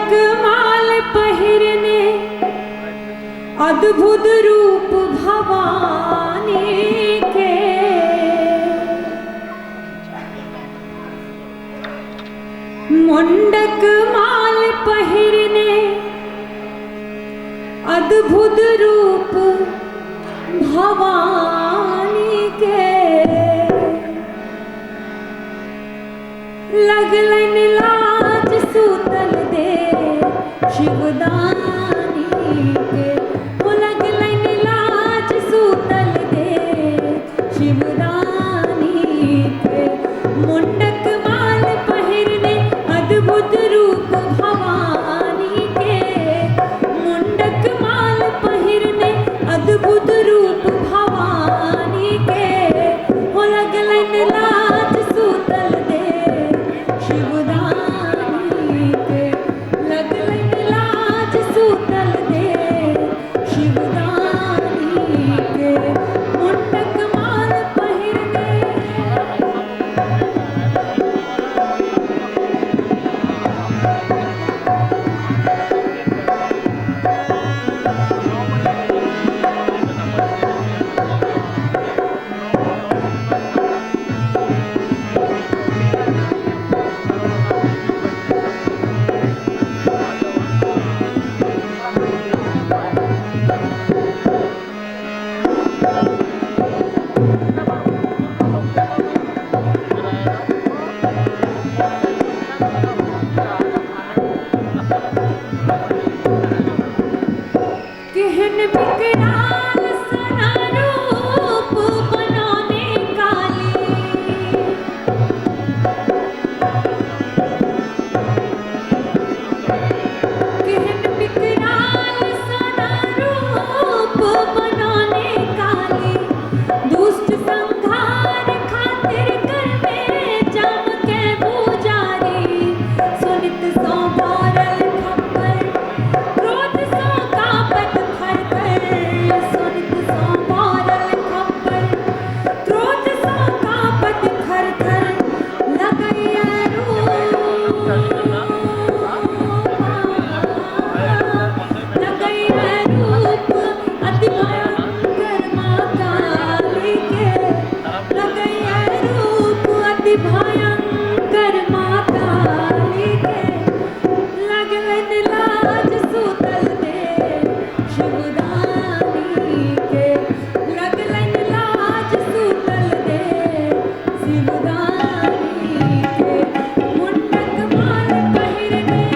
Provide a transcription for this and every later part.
मुंडक माल पहिरने अद्भुत रूप भवानी के। मुंडक माल पहिरने अद्भुत रूप भवानी के। लगलन लाज सूतल दे शिवदानी के। वो लगलन लाज सूतल दे शिवदानी के। मुंडक माल पहिरने अद्भुत रूप भवानी के। मुंडक माल पहिरने अद्भुत रूप भवानी के। वो लगलन लाज सूतल दे शिवदानी के। लगलन लाज सूतल दे शिवदानी के। मुंडक माल पहिरने कहन विकराल सना रूप बनौने काली। कहन विकराल सना रूप बनौने काली। दुष्ट संहार खातिर कर में जम के पुजारी। सुनित सो भरल खप्पर क्रोध सो कापत थर थर। सुनित सो भरल खप्पर क्रोध सो कापत थर थर। लगैया रूप लगैया रूप अति भयंकर माँ काली के। लगैया रूप अति भयंकर माँ काली के। लगलन लाज सूतल दे शिवदानी के। लगलन लाज सूतल दे शिवदानी के। मुंडक माल पहिरने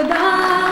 ਦਾ